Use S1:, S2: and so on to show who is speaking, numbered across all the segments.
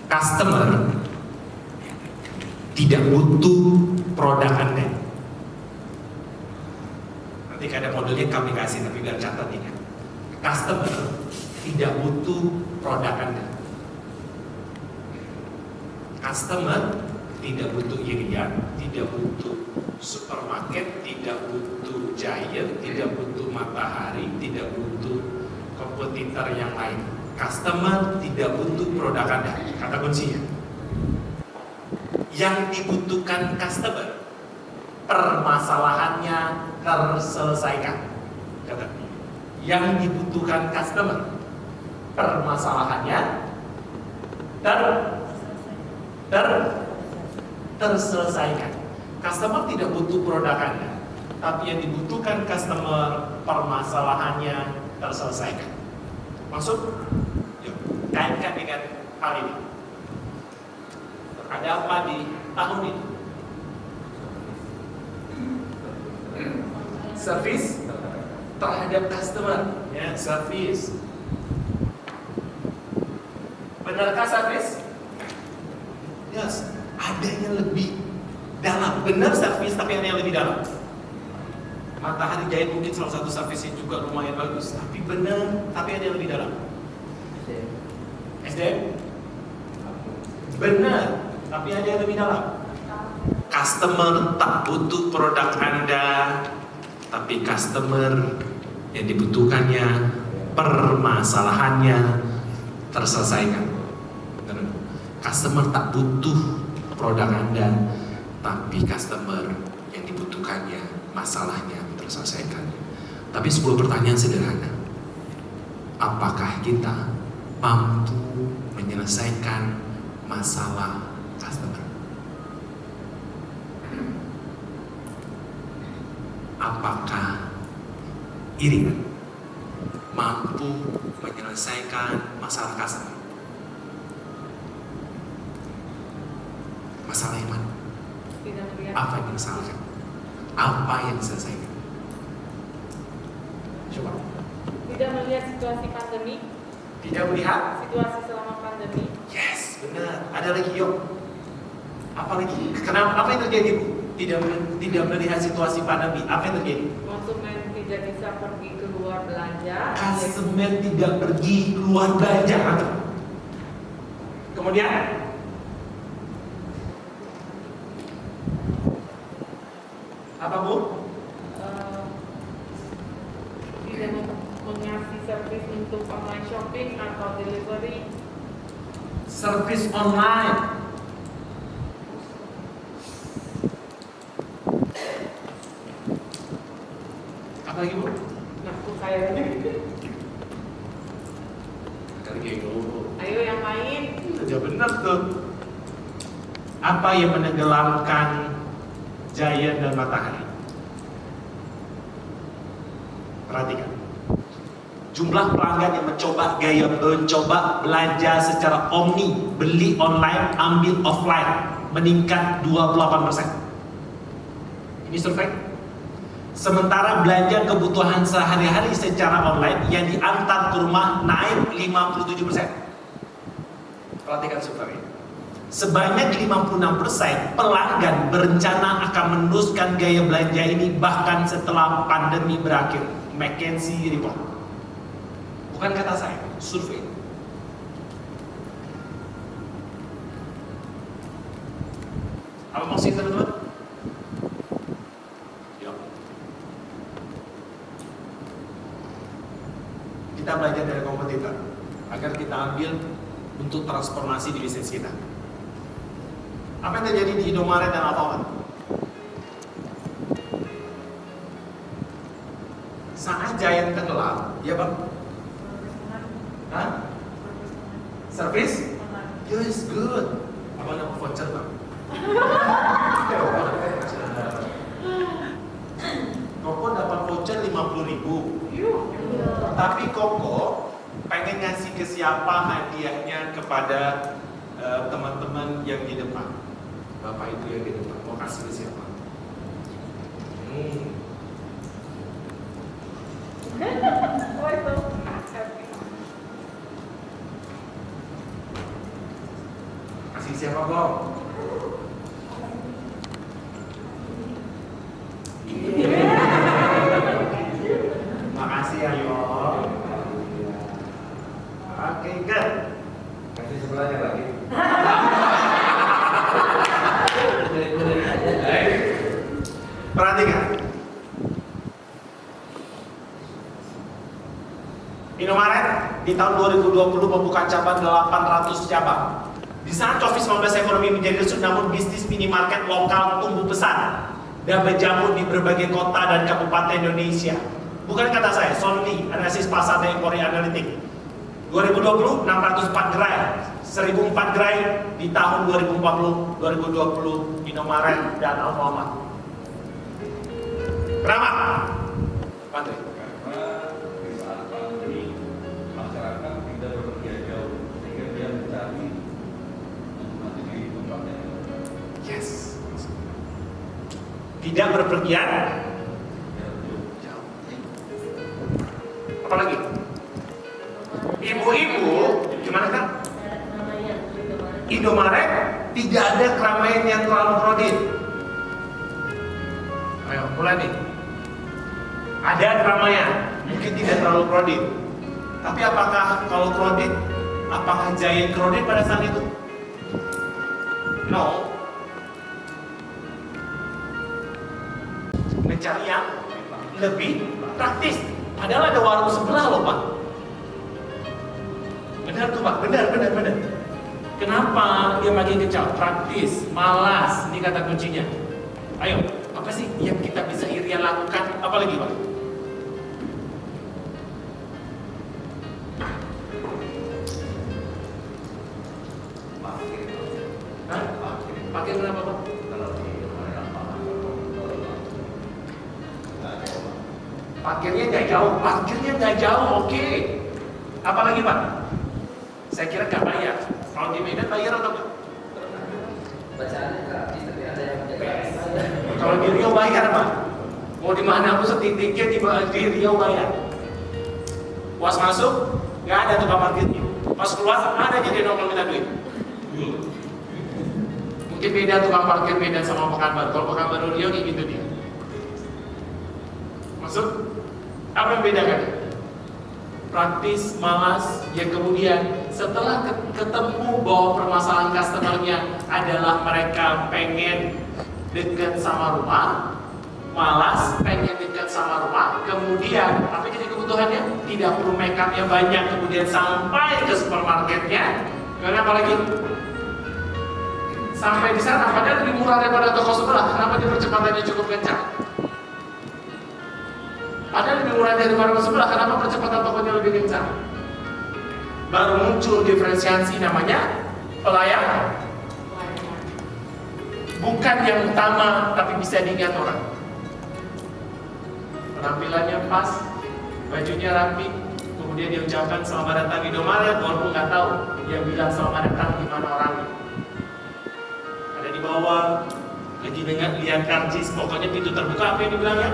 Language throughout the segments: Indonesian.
S1: Customer tidak butuh produk Anda. Nanti ada modelnya kami kasih, tapi biar catat ini. Customer tidak butuh produk Anda. Customer tidak butuh Irian, tidak butuh supermarket, tidak butuh Giant, tidak butuh Matahari, tidak butuh kompetitor yang lain. Customer tidak butuh produk Anda. Kata kuncinya. Yang dibutuhkan customer, permasalahannya terselesaikan. Kata. Yang dibutuhkan customer, permasalahannya terselesaikan. Customer tidak butuh produk Anda, tapi yang dibutuhkan customer, permasalahannya terselesaikan. Maksud? Yuk, kaitkan dengan hal ini. Ada apa di tahun ini? Service terhadap customer, ya, service. Benarkah service? Yes, ada yang lebih dalam. Benar service, tapi ada yang lebih dalam. Matahari Giant mungkin salah satu servisnya juga lumayan bagus, tapi benar, tapi ada yang lebih dalam. SDM? Benar, tapi ada yang lebih dalam. Customer tak butuh produk Anda, tapi customer yang dibutuhkannya, permasalahannya terselesaikan. Customer tak butuh produk Anda, tapi customer yang dibutuhkannya, masalahnya terselesaikan. Tapi sebuah pertanyaan sederhana, apakah kita mampu menyelesaikan masalah customer? Apakah Irian mampu menyelesaikan masalah customer? Masalah yang mana? Apa yang disalahkan? Apa yang diselesaikan? Coba.
S2: Tidak melihat situasi pandemi.
S1: Tidak melihat
S2: situasi selama pandemi.
S1: Yes, benar. Ada lagi, yuk. Apa lagi? Kenapa? Apa yang terjadi, Bu? Tidak melihat situasi pandemi. Apa yang terjadi?
S2: Konsumen tidak bisa pergi keluar belanja.
S1: Konsumen tidak pergi keluar belanja. Kemudian apa, Bu?
S2: Tidak mengasih servis untuk online shopping atau delivery.
S1: Servis online. Apa lagi, Bu?
S2: Aku kayak ayo yang lain.
S1: Sudah benar tuh. Apa yang menenggelamkan Giant dan Matahari? Perhatikan. Jumlah pelanggan yang mencoba belanja secara omni, beli online, ambil offline, meningkat 28%. Ini survei. Sementara belanja kebutuhan sehari-hari secara online yang diantar ke rumah naik 57%. Perhatikan survei. Sebanyak 56% pelanggan berencana akan meneruskan gaya belanja ini bahkan setelah pandemi berakhir. McKinsey report. Bukan kata saya, survei. Apa maksudnya, teman-teman? Yuk. Kita belajar dari kompetitor agar kita ambil untuk transformasi di bisnis kita. Apa yang terjadi di Indomaret dan Alfamart? Saat Giant tenggelam, ya Bang? Hah? Service? Yes, good. Apa nama voucher, Bang? Koko dapat voucher 50.000. Tapi Koko pengen ngasih ke siapa hadiahnya kepada teman-teman yang di depan. Bapak itu yang di depan mau kasih ke siapa?
S2: Oh itu happy.
S1: Kasih siapa Bang? Makasih ya Bang. Oke, good.
S3: Kasih sebelahnya lagi.
S1: Perhatikan. Indomaret di tahun 2020 membuka cabang 800 cabang. Di saat COVID-19 ekonomi menjadi lesu, namun bisnis minimarket lokal tumbuh pesat dan berjamur di berbagai kota dan kabupaten Indonesia. Bukan kata saya, Sonli, analisis pasar dari Korea Analytics. 2020 604 gerai, 1004 gerai di tahun 2040, 2020 Indomaret dan Alfamart. Kenapa? Patri.
S3: Karena di saat pandemi masyarakat tidak bepergian jauh sehingga dia mencari masing-masing di tempatnya.
S1: Yes. Tidak berpergian jauh. Apalagi? Ibu-ibu, gimana kan? Indomaret tidak ada keramaian yang terlalu crowded. Ayo, mulai nih. Ada keramaian, mungkin tidak terlalu crowded. Tapi apakah kalau crowded, apakah Giant crowded pada saat itu? No. Mencari yang lebih praktis. Padahal ada warung sebelah loh Pak. Benar tuh Pak, benar. Kenapa dia makin kecil? Praktis, malas, ini kata kuncinya. Ayo, apa sih yang kita bisa Irian lakukan? Apa lagi Pak?
S3: Parkir.
S1: Hah? Pakai kenapa Pak?
S3: Kalau di yang mahal
S1: Parkirnya nggak jauh, oke. Apa lagi Pak? Saya kira nggak bayar. Kalau di Medan bayar atau nggak?
S4: Bacaannya gratis tapi ada yang jelas.
S1: Kalau di Riau bayar Pak. Mau di mana pun setitiknya di Riau bayar. Pas masuk nggak ada tukang parkirnya. Pas keluar ada jadi nongol minta duit. Mungkin beda tukang parkir Medan sama Pekanbaru. Kalau Pekanbaru Riau kayak gitu dia. Masuk? Apa yang bedakan? Praktis, malas, yang kemudian setelah ketemu bahwa permasalahan customernya adalah mereka pengen dekat sama rumah, malas, pengen dekat sama rumah, kemudian apa jadi kebutuhannya? Tidak perlu make up yang banyak, kemudian sampai ke supermarketnya, karena apalagi sampai di sana padahal lebih murah daripada toko sebelah, kenapa dia percepatannya cukup kencang? Padahal lebih murah dari warung sebelah, kenapa percepatan tokonya lebih kencang? Baru muncul diferensiasi namanya pelayanan. Bukan yang utama, tapi bisa diingat orang. Penampilannya pas, bajunya rapi, kemudian dia ucapkan selamat datang di Indomaret, walaupun nggak tahu dia bilang selamat datang di mana orangnya. Ada di bawah, lagi dengar lihat karcis, pokoknya pintu terbuka, apa yang dibilangnya?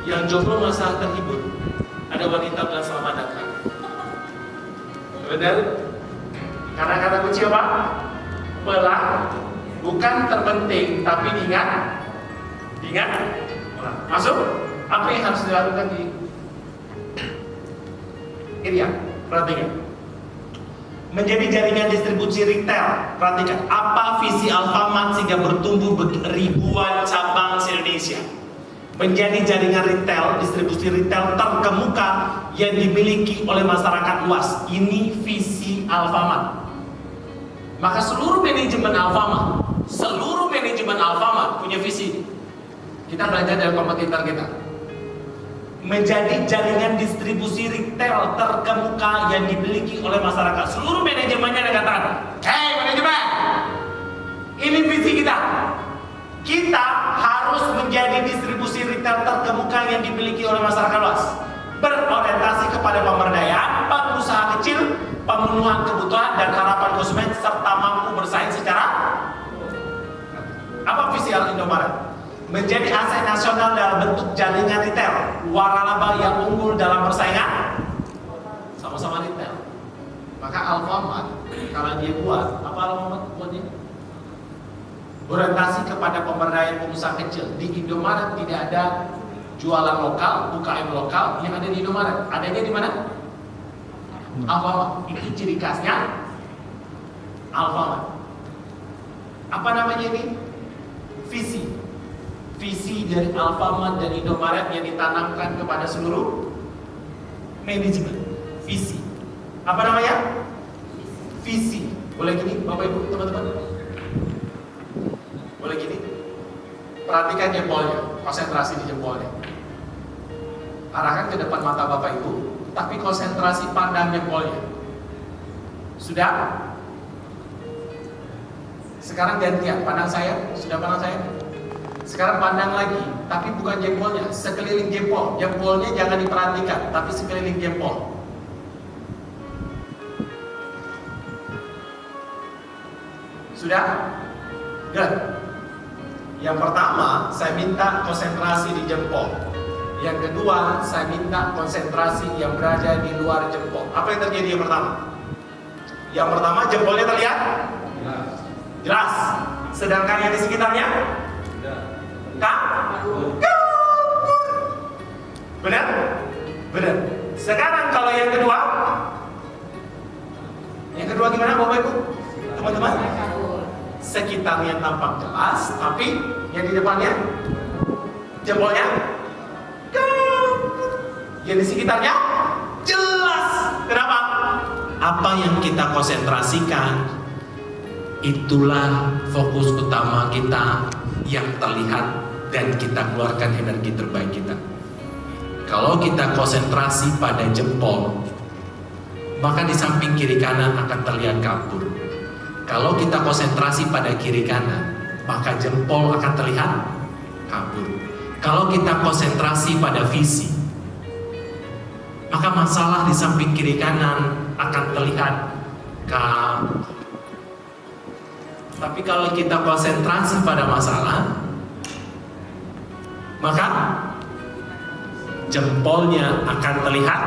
S1: Yang jomblo merasa terhibur. Ada wanita bilang selamat datang. Benar? Karena kata kunci apa? Pelan, bukan terpenting, tapi diingat. Masuk? Apa yang harus dilakukan di Irian? Perhatikan. Menjadi jaringan distribusi retail. Perhatikan, apa visi Alfamart sehingga bertumbuh ribuan cabang se-Indonesia? Menjadi jaringan retail, distribusi retail terkemuka yang dimiliki oleh masyarakat luas. Ini visi Alfamart. Maka seluruh manajemen Alfamart punya visi. Kita belajar dari kompetitor kita. Menjadi jaringan distribusi retail terkemuka yang dimiliki oleh masyarakat. Seluruh manajemennya dikatakan, "Hei manajemen, ini visi kita. Kita harus menjadi distribusi retail terkemuka yang dimiliki oleh masyarakat luas, berorientasi kepada pemberdayaan pengusaha kecil, pemenuhan kebutuhan dan harapan konsumen, serta mampu bersaing secara." Apa visi Indomaret? Menjadi aset nasional dalam bentuk jaringan retail, waralaba yang unggul dalam persaingan, sama-sama retail. Maka Alfamart kalau dia buat apa Alfamart buatnya? Orientasi kepada pemberdayaan pengusaha kecil. Di Indomaret tidak ada jualan lokal, UKM lokal yang ada di Indomaret. Adanya di mana? Alfamart. Itu ciri khasnya Alfamart. Apa namanya ini? Visi. Visi dari Alfamart dan Indomaret yang ditanamkan kepada seluruh manajemen. Visi. Apa namanya? Visi. Boleh gini, Bapak Ibu, teman-teman? Boleh gini? Perhatikan jempolnya, konsentrasi di jempolnya. Arahkan ke depan mata Bapak Ibu, tapi konsentrasi pandang jempolnya. Sudah? Sekarang gantian, pandang saya. Sudah pandang saya? Sekarang pandang lagi, tapi bukan jempolnya, sekeliling jempol. Jempolnya jangan diperhatikan, tapi sekeliling jempol. Sudah? Good. Yang pertama, saya minta konsentrasi di jempol. Yang kedua, saya minta konsentrasi yang berada di luar jempol. Apa yang terjadi yang pertama? Yang pertama, jempolnya terlihat? Jelas. Sedangkan yang di sekitarnya? Benar? Benar. Sekarang kalau yang kedua? Yang kedua gimana Bapak Ibu? Teman-teman? Sekitarnya tampak jelas, tapi yang di depannya? Jempolnya? Yang di sekitarnya? Jelas. Kenapa? Apa yang kita konsentrasikan, itulah fokus utama kita yang terlihat dan kita keluarkan energi terbaik kita. Kalau kita konsentrasi pada jempol, maka di samping kiri kanan akan terlihat kabur. Kalau kita konsentrasi pada kiri kanan, maka jempol akan terlihat kabur. Kalau kita konsentrasi pada visi, maka masalah di samping kiri kanan akan terlihat kabur. Tapi kalau kita konsentrasi pada masalah, maka jempolnya akan terlihat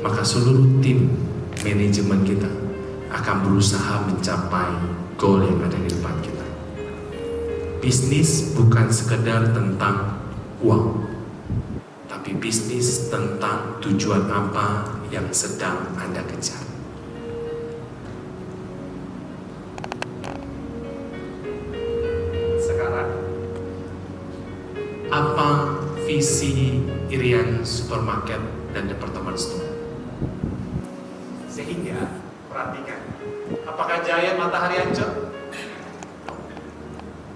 S1: maka seluruh tim manajemen kita akan berusaha mencapai goal yang ada di depan kita. Bisnis bukan sekedar tentang uang, tapi bisnis tentang tujuan apa yang sedang Anda kejar. Sekarang, apa visi Irian Supermarket dan Departemen Store? Sehingga, perhatikan, apakah Giant Matahari hancur?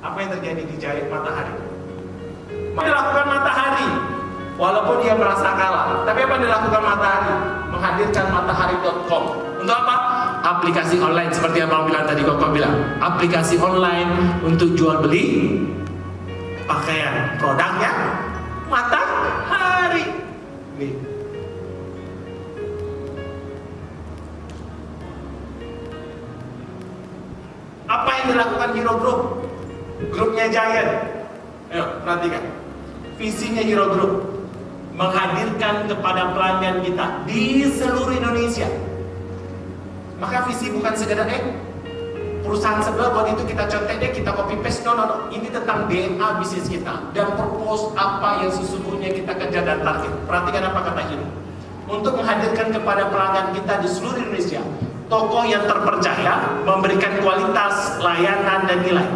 S1: Apa yang terjadi di Giant Matahari? Dilakukan Matahari, walaupun dia merasa kalah. Tapi apa yang dilakukan Matahari? Menghadirkan matahari.com. Untuk apa? Aplikasi online seperti yang Bang bilang tadi, Koko bilang. Aplikasi online untuk jual beli pakaian. Produknya Matahari. Nih. Apa yang dilakukan Hero Group? Grupnya Giant. Ayo, perhatikan. Visinya Hero Group menghadirkan kepada pelanggan kita di seluruh Indonesia. Maka visi bukan sekedar perusahaan sebelah buat itu kita contek deh, kita copy paste. No. Ini tentang DNA bisnis kita dan purpose apa yang sesungguhnya kita kejar dan target. Perhatikan apa kata Hero. Untuk menghadirkan kepada pelanggan kita di seluruh Indonesia toko yang terpercaya, memberikan kualitas, layanan, dan nilai.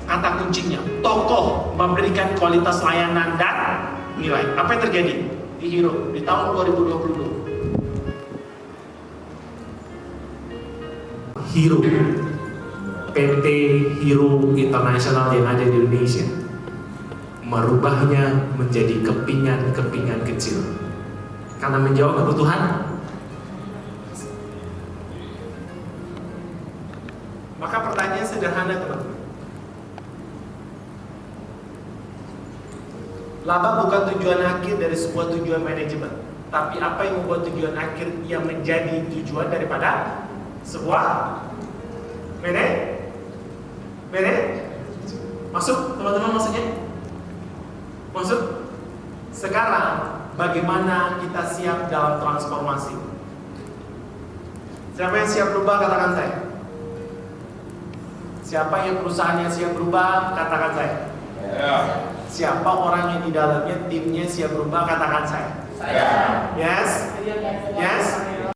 S1: Kata kuncinya, toko memberikan kualitas layanan dan nilai. Apa yang terjadi di Hero di tahun 2022? Hero, PT Hero International yang ada di Indonesia, merubahnya menjadi kepingan-kepingan kecil karena menjawab kebutuhan. Maka pertanyaan sederhana teman-teman. Laba bukan tujuan akhir dari sebuah tujuan manajemen, tapi apa yang membuat tujuan akhir yang menjadi tujuan daripada sebuah masuk teman-teman, maksudnya masuk.
S5: Sekarang, bagaimana kita siap dalam transformasi? Siapa yang siap berubah, katakan saya. Siapa yang perusahaannya siap berubah, katakan saya. Siapa orang yang di dalamnya timnya siap berubah, katakan saya.
S4: Saya.
S5: Yes?
S2: Saya mau
S5: Yes?